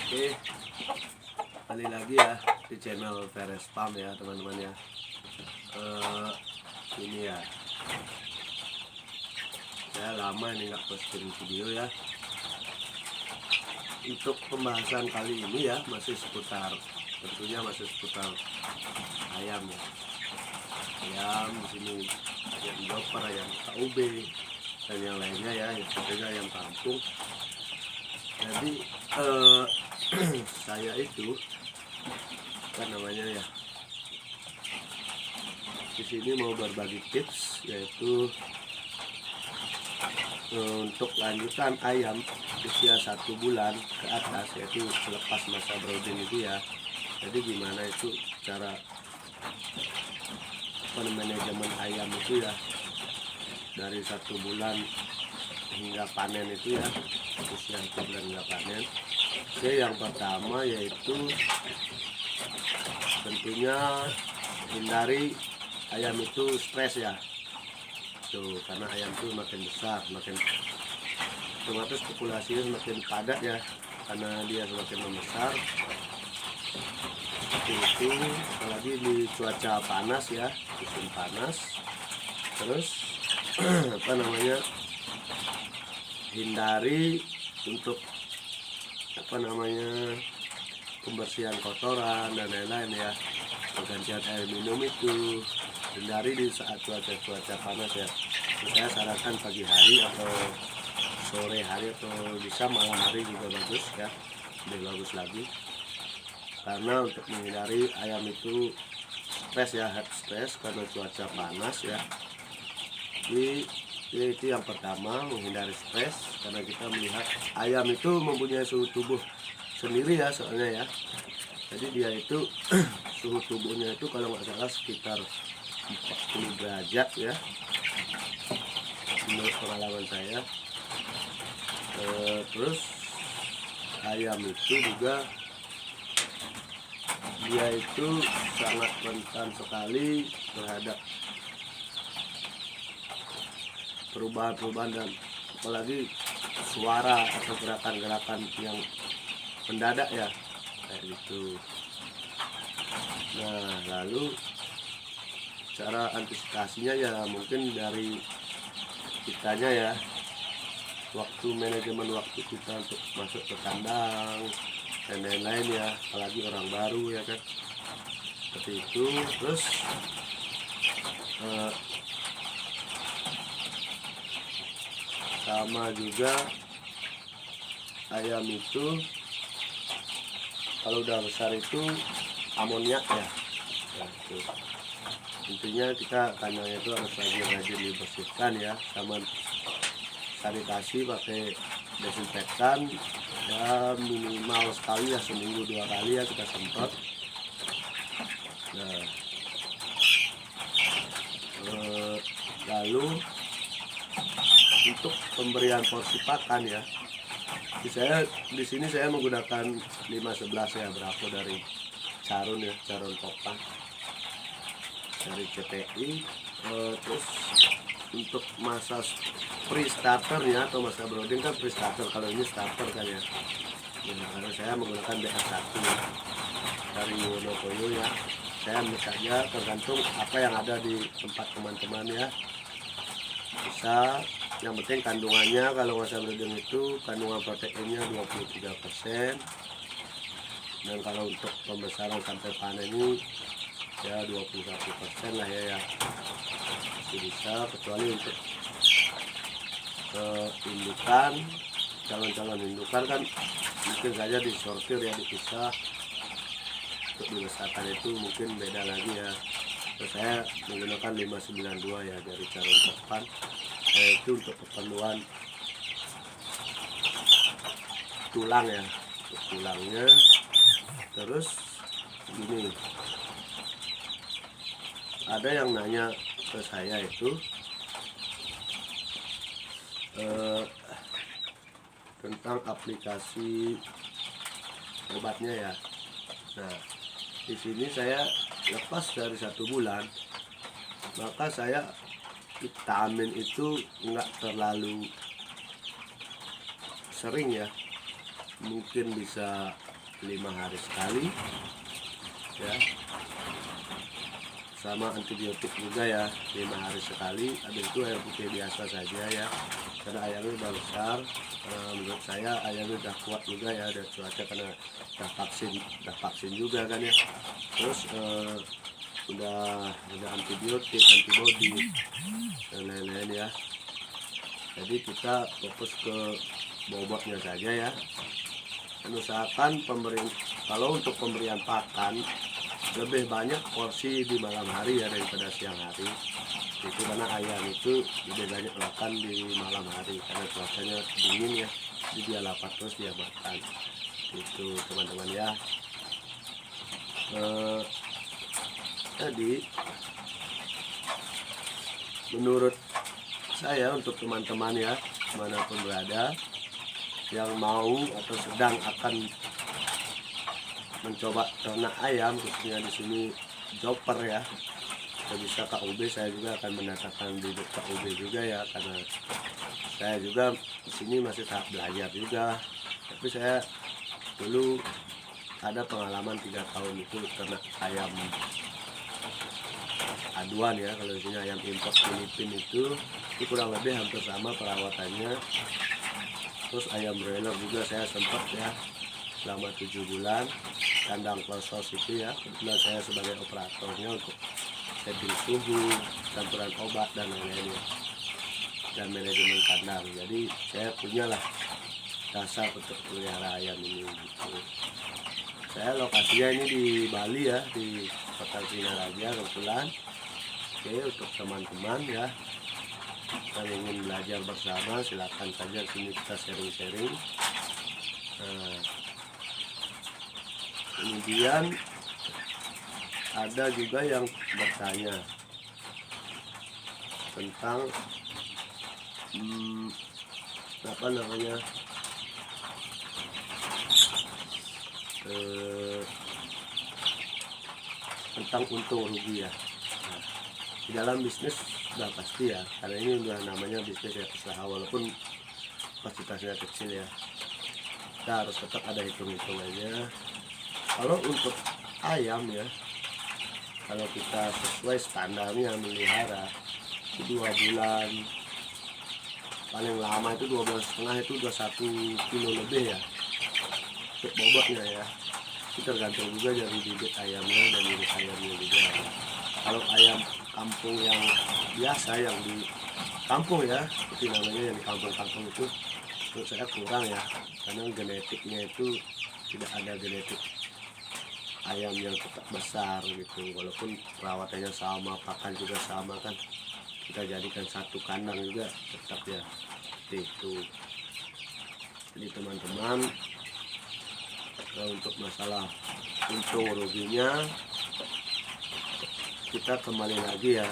Oke, kembali lagi ya di channel Veres Farm ya teman-teman ya. Ini ya, saya lama ini nggak posting video ya. Untuk pembahasan kali ini ya tentunya masih seputar ayam ya. Ayam di sini ayam joper, ayam KUB dan yang lainnya ya, yang tentunya ayam kampung. Jadi saya itu namanya ya, di sini mau berbagi tips yaitu untuk lanjutan ayam usia 1 bulan ke atas, yaitu selepas masa brooding itu ya. Jadi gimana itu cara manajemen ayam itu ya, dari 1 bulan hingga panen itu ya, usia 1 bulan hingga panen. Oke, yang pertama yaitu tentunya hindari ayam itu stres ya. Tuh, karena ayam itu makin besar, makin otomatis populasinya semakin padat ya, karena dia semakin membesar. Itu apalagi di cuaca panas ya, musim panas. Terus hindari untuk pembersihan kotoran dan lain-lain ya, pergantian air minum itu hindari di saat cuaca panas ya. Saya sarankan pagi hari atau sore hari atau bisa malam hari juga bagus ya, lebih bagus lagi, karena untuk menghindari ayam itu stres ya, head stress karena cuaca panas ya. Itu yang pertama, menghindari stres, karena kita melihat ayam itu mempunyai suhu tubuh sendiri ya soalnya ya. Jadi dia itu suhu tubuhnya itu kalau nggak salah sekitar 40 derajat ya, menurut pengalaman saya. Terus ayam itu juga dia itu sangat rentan sekali terhadap perubahan-perubahan dan apalagi suara atau gerakan-gerakan yang mendadak ya, kayak gitu. Nah, lalu cara antisipasinya ya mungkin dari kitanya ya, manajemen waktu kita untuk masuk ke kandang dan lain-lain ya, apalagi orang baru ya kan, seperti itu. Terus sama juga ayam itu kalau udah besar itu amoniak ya, itu intinya kita kandangnya itu harus rajin dibersihkan ya, sama sanitasi pakai desinfektan ya, minimal sekali ya, seminggu 2 kali ya kita semprot. Nah, lalu untuk pemberian porsi pakan ya, di sini saya menggunakan 5-11 ya, berapa dari carun ya, carun popang dari CPI. Terus untuk masa pre-starternya atau masa brooding kan pre-starter, kalau ini starter kan ya. Nah, karena saya menggunakan BH1 ya, dari Wonokoyo ya. Saya ambil saja tergantung apa yang ada di tempat teman-teman ya. Bisa, yang penting kandungannya kalau masa brooding itu kandungan proteinnya 23%. Dan kalau untuk pembesaran sampai panen ini ya 21% lah ya, masih bisa, kecuali untuk indukan, calon-calon indukan kan mungkin saja disortir ya, dipisah. Untuk dibesarkan itu mungkin beda lagi ya. Terus saya menggunakan 592 ya dari carun popang, yaitu untuk keperluan tulang ya, untuk tulangnya. Terus gini, ada yang nanya ke saya itu tentang aplikasi obatnya ya. Nah, di sini saya lepas dari 1 bulan, maka saya vitamin itu nggak terlalu sering ya, mungkin bisa 5 hari sekali ya, sama antibiotik juga ya 5 hari sekali. Habis itu air putih biasa saja ya, karena ayamnya udah besar. Menurut saya ayamnya udah kuat juga ya, ada cuaca karena udah vaksin juga kan ya. Terus udah antibiotik, antibody dan lain-lain ya. Jadi kita fokus ke bobotnya saja ya. Usahakan kalau untuk pemberian pakan lebih banyak porsi di malam hari ya daripada siang hari. Itu karena ayam itu lebih banyak makan di malam hari karena cuacanya dingin ya, jadi dia lapar terus dia makan. Itu teman-teman ya. Jadi menurut saya untuk teman-teman ya manapun berada yang mau atau sedang akan mencoba ternak ayam, khususnya di sini Joper ya, kalau bisa KUB, saya juga akan mendatangkan bibit KUB juga ya, karena saya juga di sini masih tahap belajar juga. Tapi saya dulu ada pengalaman 3 tahun itu ternak ayam aduan ya, kalau di sini ayam impor Filipina itu kurang lebih hampir sama perawatannya. Terus ayam broiler juga saya sempat ya selama 7 bulan kandang close itu ya, kebetulan saya sebagai operatornya untuk setting suhu, campuran obat dan lain-lain ya, dan manajemen kandang. Jadi saya punyalah dasar untuk pelihara ayam ini gitu. Saya lokasinya ini di Bali ya, di Kota Singaraja kebetulan. Oke, untuk teman-teman ya yang ingin belajar bersama, silakan saja sini kita sharing-sharing. Kemudian ada juga yang bertanya tentang apa namanya tentang untung rugi ya. Nah, di dalam bisnis sudah pasti ya, karena ini udah namanya bisnis ya, usaha, walaupun kapasitasnya kecil ya, kita harus tetap ada hitung-hitungannya. Kalau untuk ayam ya, kalau kita sesuai standarnya melihara itu 2 bulan, paling lama itu 2 bulan setengah, itu udah 1 kilo lebih ya untuk bobotnya ya. Itu tergantung juga dari bibit ayamnya dan jenis ayamnya juga. Kalau ayam kampung yang biasa yang di kampung ya, itu namanya yang di kampung-kampung itu menurut saya kurang ya, karena genetiknya itu tidak ada genetik ayam yang tetap besar gitu, walaupun perawatannya sama, pakan juga sama kan, kita jadikan satu kandang juga tetap ya itu. Jadi teman-teman, untuk masalah untung ruginya kita kembali lagi ya,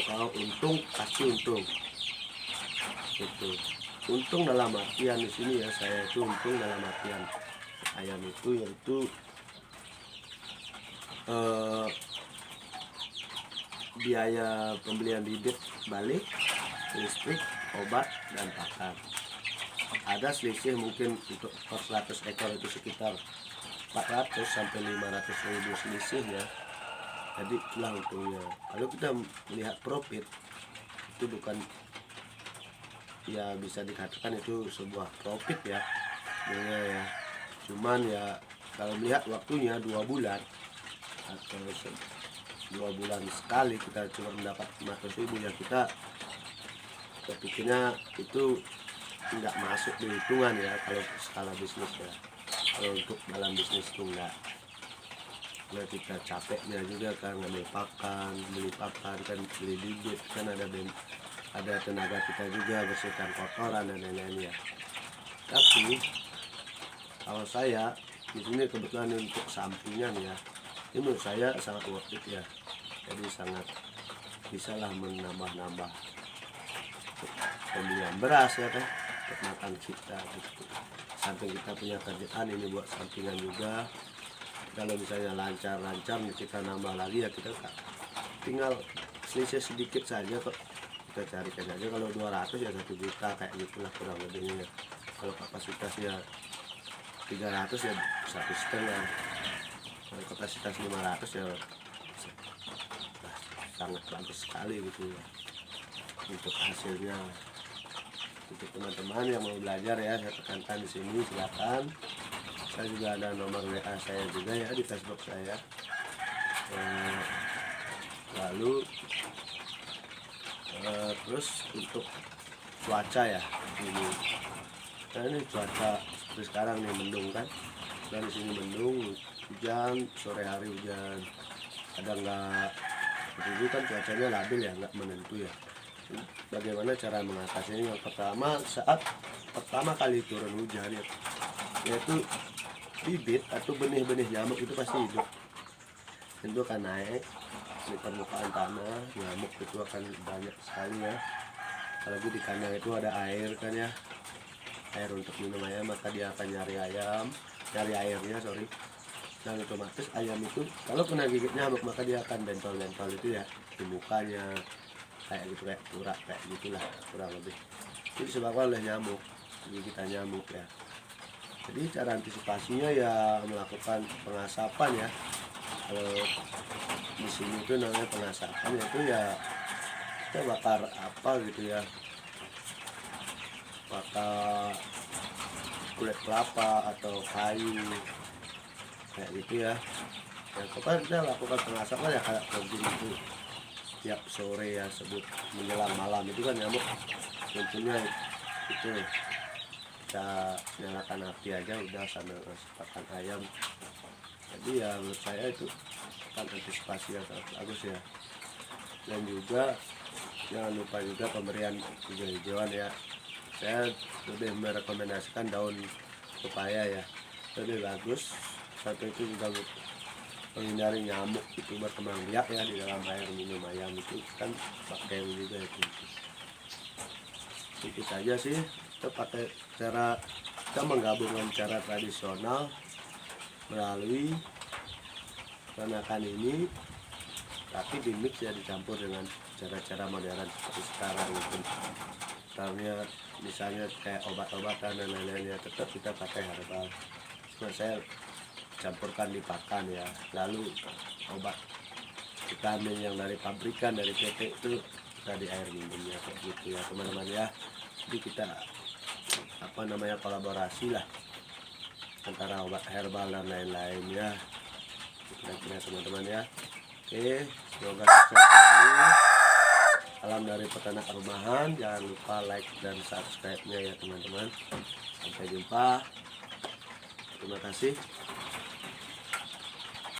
kalau untung pasti untung itu. Untung dalam artian di sini ya, saya itu untung dalam artian ayam itu yaitu biaya pembelian bibit balik, listrik, obat, dan pakan. Ada selisih mungkin untuk per 100 ekor itu sekitar 400 sampai 500 ribu selisih ya. Jadi itulah untungnya. Kalau kita melihat profit, itu bukan ya bisa dikatakan itu sebuah profit ya, ya. Cuman ya kalau melihat waktunya 2 bulan atau 2 bulan sekali kita cuma mendapat 500 ribu ya, kita kepikirnya itu tidak masuk di hitungan ya kalau skala bisnis ya. Kalau untuk dalam bisnis itu enggak. Nah, kita capeknya juga kan, ngambil pakan, beli pakan kan, beli bibit kan, ada tenaga kita juga bersihkan kotoran dan lain-lain ya. Tapi kalau saya di sini kebetulan untuk sampingan ya, ini menurut saya sangat worth it ya. Jadi sangat bisalah menambah-nambah pembelian beras ya kan, untuk makan kita gitu. Samping kita punya kerjaan, ini buat sampingan juga. Kalau misalnya lancar-lancar kita nambah lagi ya, kita tinggal selisih sedikit saja kok, kita carikan aja. Kalau 200 ya 1 juta kayak gitulah kurang lebihnya. Kalau kapasitasnya 300 ya 1,5. Kalau kapasitas 500 ya sangat bagus sekali gitu ya untuk hasilnya. Untuk teman-teman yang mau belajar ya, saya tekankan di sini silakan. Saya juga ada nomor WA saya juga ya di Facebook saya. Lalu terus untuk cuaca ya ini. Nah ini cuaca seperti sekarang nih mendung kan. Dan di sini mendung, hujan, sore hari hujan. Kadang nggak begitu kan, cuacanya labil ya, nggak menentu ya. Bagaimana cara mengatasinya? Yang pertama, saat pertama kali turun hujan ya, yaitu bibit atau benih-benih nyamuk itu pasti hidup. Itu akan naik di permukaan tanah, nyamuk itu akan banyak sekali ya. Apalagi di kandang itu ada air kan ya, air untuk minum ayam, maka dia akan nyari airnya dan otomatis ayam itu kalau kena gigit nyamuk maka dia akan bentol-bentol itu ya di mukanya, kayak gitu, kayak urat kayak gitulah kurang lebih. Itu disebabkan oleh nyamuk, gigitan nyamuk ya. Jadi cara antisipasinya ya melakukan pengasapan ya. Kalau di sini itu namanya pengasapan, yaitu ya kita bakar apa gitu ya, bakar kulit kelapa atau kayu kayak gitu ya. Yang kapan kita lakukan pengasapan ya kayak begini itu tiap sore ya, sebut menjelang malam itu kan nyamuk munculnya itu. Kita nyalakan api aja udah sambil pakan ayam. Jadi ya menurut saya itu kan antisipasi yang sangat bagus ya. Dan juga jangan lupa juga pemberian hijau-hijauan ya. Saya lebih merekomendasikan daun pepaya ya, lebih bagus. Satu itu juga menghindari nyamuk itu berkembang biak ya di dalam air minum ayam itu kan pakai juga itu. Itu saja sih, kita pakai cara, kita menggabungkan cara tradisional melalui peternakan ini, tapi dimix ya, dicampur dengan cara-cara modern seperti sekarang gitu. Misalnya kayak obat-obatan dan lain-lainnya tetap kita pakai herbal. Cuma saya campurkan di pakan ya. Lalu obat vitamin yang dari pabrikan dari PT itu kita di air minumnya kayak gitu ya teman-teman ya. Jadi kita kolaborasi lah antara obat herbal dan lain-lain ya. Kira-kira teman-teman ya. Oke, semoga sukses selalu. Salam dari peternak rumahan. Jangan lupa like dan subscribe-nya ya teman-teman. Sampai jumpa. Terima kasih.